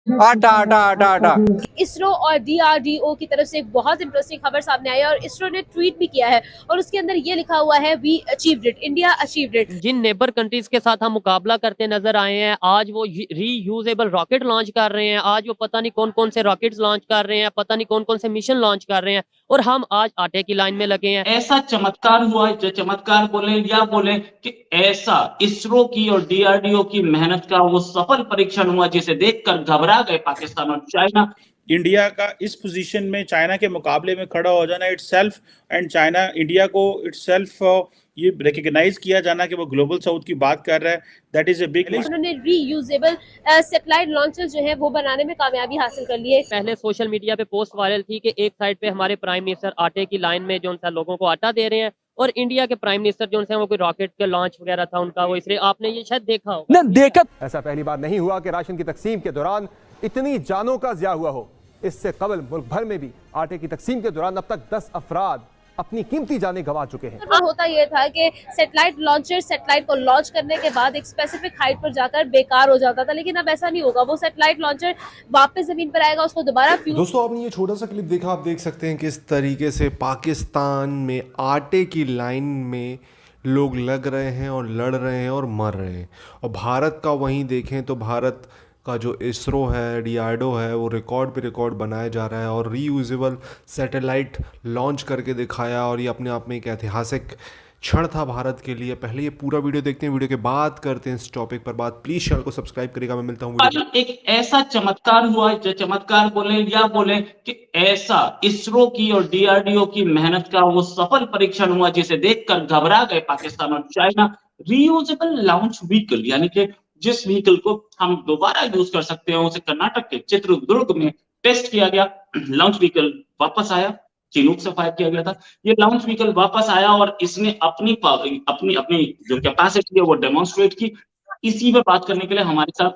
आटा आटा आटा आटा। इसरो और डीआरडीओ की तरफ से एक बहुत इंटरेस्टिंग खबर सामने आई है और इसरो ने ट्वीट भी किया है और उसके अंदर ये लिखा हुआ है, we achieved it, India achieved it. जिन नेबर कंट्रीज के साथ हम मुकाबला करते नजर आए हैं, आज वो रीयूजेबल रॉकेट लॉन्च कर रहे हैं, आज वो पता नहीं कौन कौन से रॉकेट्स लॉन्च कर रहे हैं, पता नहीं कौन कौन से मिशन लॉन्च कर रहे हैं, और हम आज आटे की लाइन में लगे हैं। ऐसा चमत्कार हुआ, जो चमत्कार बोले या बोले कि ऐसा इसरो की और डीआरडीओ की मेहनत का वो सफल परीक्षण हुआ जिसे देखकर घबरा गए पाकिस्तान और चाइना। इंडिया का इस पोजीशन में चाइना के मुकाबले में खड़ा हो जाना इटसेल्फ, एंड चाइना इंडिया को इटसेल्फ ये रिकग्नाइज किया जाना कि वो ग्लोबल साउथ की बात कर रहा है, दैट इज ए बिग। उन्होंने रीयूजेबल सैटेलाइट लॉन्चर जो है वो बनाने में कामयाबी हासिल कर ली है। पहले सोशल मीडिया पे पोस्ट वायरल थी कि एक साइड पे हमारे प्राइम मिनिस्टर आटे की लाइन में जो उनसे लोगों को आटा दे रहे हैं, और इंडिया के प्राइम मिनिस्टर जो उनसे वो कोई रॉकेट के लॉन्च वगैरह था उनका, वो इसलिए आपने ये शायद देखा हो ना देखा। ऐसा पहली बार नहीं हुआ कि राशन की तकसीम के दौरान इतनी जानों का ज़िया हुआ हो। इससे कबल मुल्क भर में भी आटे की तकसीम के दौरान अब तक 10 अफराद अपनी कीमती जानें गंवा चुके हैं। वो होता यह था कि सैटेलाइट लॉन्चर सैटेलाइट को लॉन्च करने के बाद एक स्पेसिफिक हाइट पर जाकर बेकार हो जाता था, लेकिन अब ऐसा नहीं होगा। वो सैटेलाइट लॉन्चर वापस जमीन पर आएगा, उसको दोबारा दोस्तों आपने ये छोटा सा क्लिप देखा, आप देख सकते हैं किस तरीके से पाकिस्तान में आटे की लाइन में लोग लग रहे हैं और लड़ रहे हैं और मर रहे हैं। और भारत का वहीं देखें तो भारत का जो इसरो है, डीआरडीओ है, वो रिकॉर्ड पे रिकॉर्ड बनाया जा रहा है और रीयूजेबल सैटेलाइट लॉन्च करके दिखाया, और ये अपने आप में एक ऐतिहासिक क्षण था भारत के लिए। पहले ये पूरा वीडियो देखते हैं, वीडियो के बाद करते हैं इस टॉपिक पर बात। प्लीज चैनल को सब्सक्राइब करेगा। मैं मिलता हूँ। एक ऐसा चमत्कार हुआ, जो चमत्कार बोले या बोले कि ऐसा इसरो की और डीआरडीओ की मेहनत का वो सफल परीक्षण हुआ जिसे देखकर घबरा गए पाकिस्तान और चाइना। रीयूजेबल लॉन्च व्हीकल, यानी कि जिस व्हीकल को हम दोबारा यूज कर सकते हैं, उसे कर्नाटक के चित्रदुर्ग में टेस्ट किया गया। लॉन्च व्हीकल वापस आया, चिनूक से फायर किया गया था। ये लॉन्च व्हीकल वापस आया और इसने अपनी अपनी अपनी जो कैपेसिटी है वो डेमोन्स्ट्रेट की। इसी पर बात करने के लिए हमारे साथ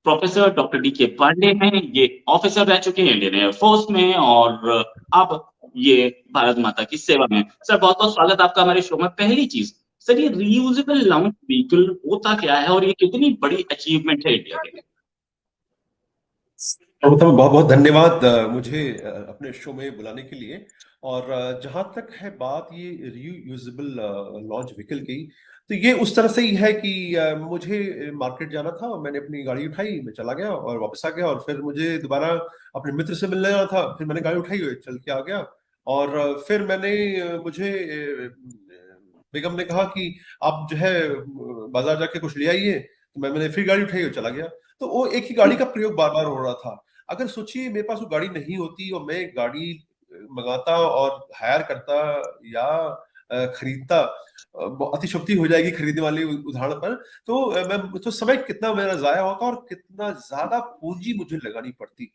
प्रोफेसर डॉक्टर डी.के. पांडे हैं। ये ऑफिसर रह चुके हैं इंडियन एयरफोर्स में और अब ये भारत माता की सेवा में। सर बहुत बहुत स्वागत आपका हमारे शो में। पहली चीज सर, ये रीयूजेबल लॉन्च व्हीकल होता क्या है और ये कितनी बड़ी अचीवमेंट है इंडिया के लिए? बहुत बहुत धन्यवाद मुझे अपने शो में बुलाने के लिए। और जहां तक है बात ये रीयूजेबल लॉन्च व्हीकल की, तो ये उस तरह से ही है कि मुझे मार्केट जाना था और मैंने अपनी गाड़ी उठाई, मैं चला गया और वापस आ गया, और फिर मुझे दोबारा अपने मित्र से मिलने जाना था, फिर मैंने गाड़ी उठाई चल के आ गया। और फिर मैंने मुझे बेगम ने कहा कि आप जो है बाजार जाके कुछ ले आइए, तो मैंने फिर गाड़ी उठाई और चला गया। तो वो एक ही गाड़ी का प्रयोग बार बार हो रहा था। अगर सोचिए मेरे पास वो गाड़ी नहीं होती और मैं गाड़ी मंगाता और हायर करता या खरीदता, अतिशयोक्ति हो जाएगी खरीदने वाले उदाहरण पर, तो मैं तो समय कितना मेरा जाया होता और कितना ज्यादा पूंजी मुझे लगानी पड़ती।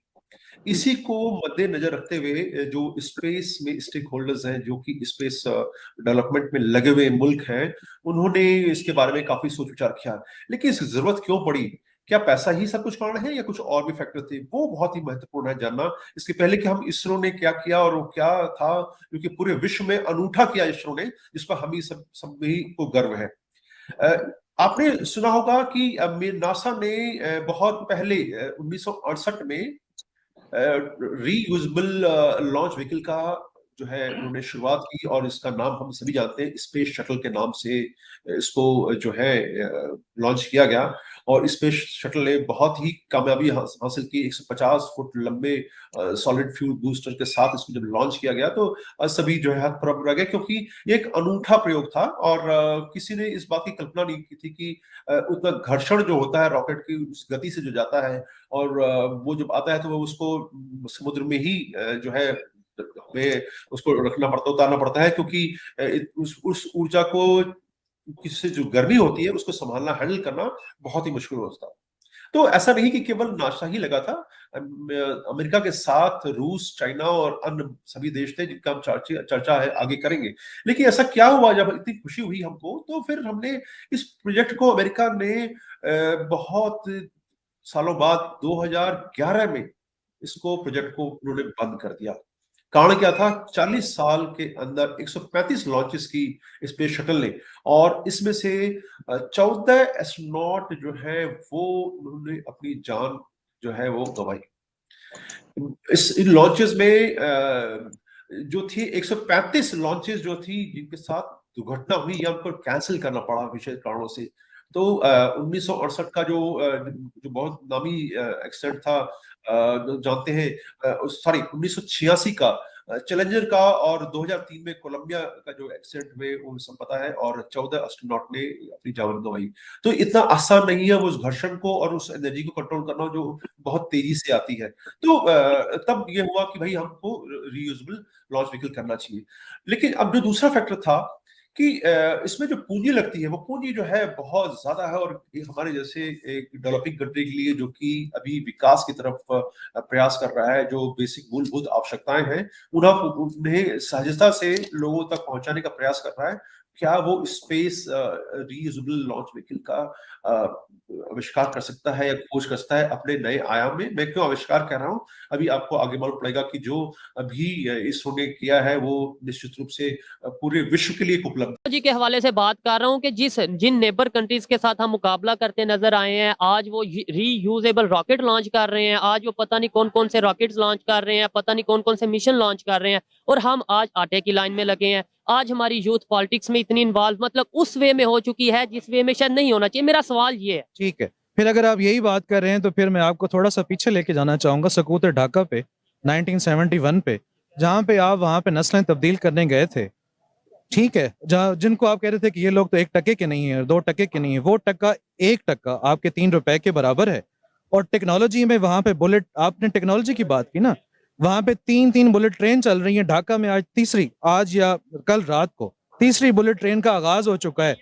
इसी को मद्देनजर रखते हुए जो स्पेस में स्टेक होल्डर्स हैं, जो कि स्पेस डेवलपमेंट में लगे हुए मुल्क हैं, उन्होंने इसके बारे में काफी सोच विचार किया। लेकिन इसकी जरूरत क्यों पड़ी? क्या पैसा ही सब कुछ कारण है या कुछ और भी फैक्टर थे? वो बहुत ही महत्वपूर्ण है जानना। इसके पहले कि हम इसरो ने क्या किया और वो क्या था, क्योंकि पूरे विश्व में अनूठा किया इसरो ने, जिस पर हम ही सब ही को गर्व है। आपने सुना होगा कि नासा ने बहुत पहले 1968 में रीयूजेबल लॉन्च व्हीकल का जो है उन्होंने शुरुआत की, और इसका नाम हम सभी जानते हैं, स्पेस शटल के नाम से इसको जो है लॉन्च किया गया। और स्पेस शटल ने बहुत ही कामयाबी हासिल की। 150 फुट लंबे सॉलिड फ्यूल बूस्टर के साथ इसको जब लॉन्च किया गया तो सभी जो है हाथ पर आ गए, क्योंकि ये एक अनूठा प्रयोग था और किसी ने इस बात की कल्पना नहीं की थी कि उतना घर्षण जो होता है रॉकेट की उस गति से जो जाता है, और वो जब आता है तो वो उसको समुद्र में ही जो है हमें उसको रखना पड़ता, उतारना पड़ता है, क्योंकि उस ऊर्जा को किससे जो गर्मी होती है उसको संभालना, हैंडल करना बहुत ही मुश्किल होता है। तो ऐसा नहीं कि केवल नासा ही लगा था, अमेरिका के साथ रूस, चाइना और अन्य सभी देश थे जिनका हम चर्चा है आगे करेंगे। लेकिन ऐसा क्या हुआ, जब इतनी खुशी हुई हमको, तो फिर हमने इस प्रोजेक्ट को, अमेरिका ने बहुत सालों बाद 2011 में इसको प्रोजेक्ट को उन्होंने बंद कर दिया। कारण क्या था? 40 साल के अंदर 135 लॉन्चेस की स्पेस शटल ने, और इसमें से 14 एस्ट्रोनॉट जो है वो उन्होंने अपनी जान जो है वो गंवाई। इन लॉन्चेस में जो थी 135 लॉन्चेस जो थी जिनके साथ दुर्घटना हुई या उनको कैंसिल करना पड़ा विशेष कारणों से। तो 1968 का जो बहुत नामी एक्सीडेंट था, जानते हैं, सॉरी 1986 का चैलेंजर का, और 2003 में कोलंबिया का जो एक्सीडेंट हुए वो सब पता है, और 14 एस्ट्रोनॉट ने अपनी जान गंवाई। तो इतना आसान नहीं है उस घर्षण को और उस एनर्जी को कंट्रोल करना जो बहुत तेजी से आती है। तो तब ये हुआ कि भाई हमको रीयूजेबल लॉन्च व्हीकल करना चाहिए। लेकिन अब जो दूसरा फैक्टर था कि इसमें जो पूंजी लगती है वो पूंजी जो है बहुत ज्यादा है, और हमारे जैसे एक डेवलपिंग कंट्री के लिए जो कि अभी विकास की तरफ प्रयास कर रहा है, जो बेसिक मूलभूत आवश्यकताएं हैं उन्हें सहजता से लोगों तक पहुंचाने का प्रयास कर रहा है। क्या वो स्पेस रीयूजेबल लॉन्च व्हीकल का आविष्कार कर सकता है या खोज कर सकता है अपने नए आयाम में? मैं क्यों आविष्कार कर रहा हूं, अभी आपको आगे मालूम पड़ेगा कि जो अभी इसरो ने किया है वो निश्चित रूप से पूरे विश्व के लिए उपलब्ध जी के हवाले से बात कर रहा हूँ कि जिन नेबर कंट्रीज के साथ हम मुकाबला करते नजर आए हैं, आज वो रीयूजेबल रॉकेट लॉन्च कर रहे हैं, आज वो पता नहीं कौन कौन से रॉकेट्स लॉन्च कर रहे हैं, पता नहीं कौन कौन से मिशन लॉन्च कर रहे हैं, और हम आज आटे की लाइन में लगे हैं। आज हमारी यूथ पॉलिटिक्स में इतनी इन्वॉल्व मतलब उस वे में हो चुकी है जिस वे में शायद नहीं होना चाहिए। मेरा सवाल ये है। ठीक है, फिर अगर आप यही बात कर रहे हैं तो फिर मैं आपको थोड़ा सा पीछे लेके जाना चाहूंगा, सकूत ढाका पे 1971 पे, जहाँ पे आप वहाँ पे नस्लें तब्दील करने गए थे। ठीक है, जहाँ जिनको आप कह रहे थे कि ये लोग तो 1 टके के नहीं है, 2 टके के नहीं है, वो टका 1 टका आपके 3 रुपए के बराबर है। और टेक्नोलॉजी में वहाँ पे बुलेट, आपने टेक्नोलॉजी की बात की ना, वहाँ पे 3 बुलेट ट्रेन चल रही है। ढाका में आज तीसरी, आज या कल रात को तीसरी बुलेट ट्रेन का आगाज हो चुका है।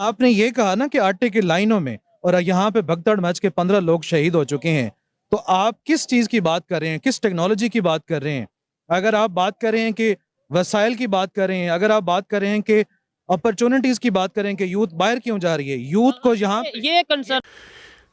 आपने ये कहा ना कि आटे की लाइनों में, और यहाँ पे भगदड़ मच के 15 लोग शहीद हो चुके हैं। तो आप किस चीज की बात कर रहे हैं, किस टेक्नोलॉजी की बात कर रहे हैं? अगर आप बात कर रहे हैं कि वसाइल की बात कर रहे हैं, अगर आप बात कर रहे हैं कि अपॉर्चुनिटीज की बात करें कि यूथ बाहर क्यों जा रही है, यूथ को यहाँ ये कंसर्न।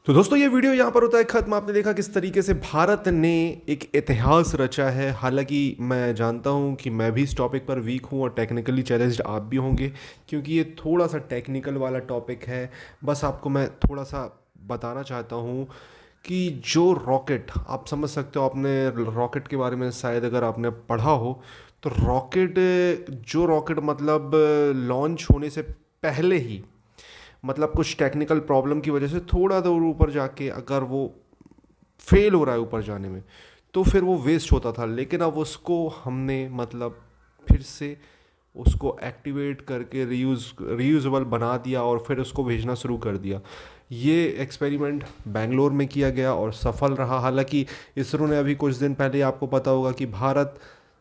तो दोस्तों ये वीडियो यहाँ पर होता है खत्म। आपने देखा किस तरीके से भारत ने एक इतिहास रचा है। हालांकि मैं जानता हूँ कि मैं भी इस टॉपिक पर वीक हूँ और टेक्निकली चैलेंज्ड आप भी होंगे, क्योंकि ये थोड़ा सा टेक्निकल वाला टॉपिक है। बस आपको मैं थोड़ा सा बताना चाहता हूँ कि जो रॉकेट, आप समझ सकते हो, आपने रॉकेट के बारे में शायद अगर आपने पढ़ा हो तो रॉकेट मतलब लॉन्च होने से पहले ही, मतलब कुछ टेक्निकल प्रॉब्लम की वजह से थोड़ा दूर ऊपर जाके अगर वो फेल हो रहा है ऊपर जाने में, तो फिर वो वेस्ट होता था। लेकिन अब उसको हमने मतलब फिर से उसको एक्टिवेट करके रीयूजेबल बना दिया और फिर उसको भेजना शुरू कर दिया। ये एक्सपेरिमेंट बेंगलोर में किया गया और सफल रहा। हालांकि इसरो ने अभी कुछ दिन पहले, आपको पता होगा कि भारत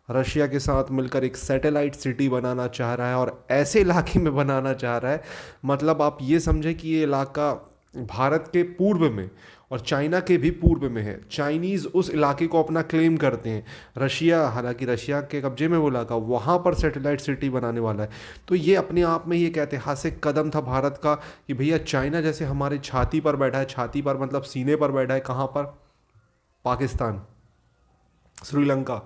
रशिया के साथ मिलकर एक सैटेलाइट सिटी बनाना चाह रहा है, और ऐसे इलाके में बनाना चाह रहा है, मतलब आप ये समझें कि ये इलाका भारत के पूर्व में और चाइना के भी पूर्व में है। चाइनीज़ उस इलाके को अपना क्लेम करते हैं। रशिया, हालांकि रशिया के कब्जे में वो इलाका, वहाँ पर सैटेलाइट सिटी बनाने वाला है। तो ये अपने आप में ही एक ऐतिहासिक कदम था भारत का कि भैया चाइना जैसे हमारे छाती पर बैठा है, छाती पर मतलब सीने पर बैठा है, कहाँ पर? पाकिस्तान, श्रीलंका।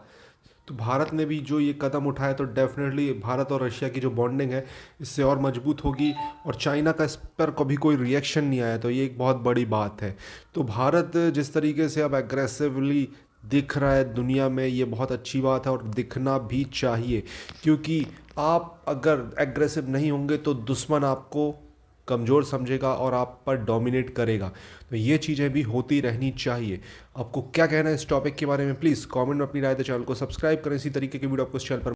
तो भारत ने भी जो ये कदम उठाया तो डेफिनेटली भारत और रशिया की जो बॉन्डिंग है इससे और मजबूत होगी, और चाइना का इस पर कभी कोई रिएक्शन नहीं आया, तो ये एक बहुत बड़ी बात है। तो भारत जिस तरीके से अब एग्रेसिवली दिख रहा है दुनिया में, ये बहुत अच्छी बात है और दिखना भी चाहिए, क्योंकि आप अगर एग्रेसिव नहीं होंगे तो दुश्मन आपको कमज़ोर समझेगा और आप पर डोमिनेट करेगा। तो ये चीज़ें भी होती रहनी चाहिए। आपको क्या कहना है इस टॉपिक के बारे में? प्लीज़ कमेंट में अपनी राय दें। चैनल को सब्सक्राइब करें। इसी तरीके की वीडियो आपको इस चैनल पर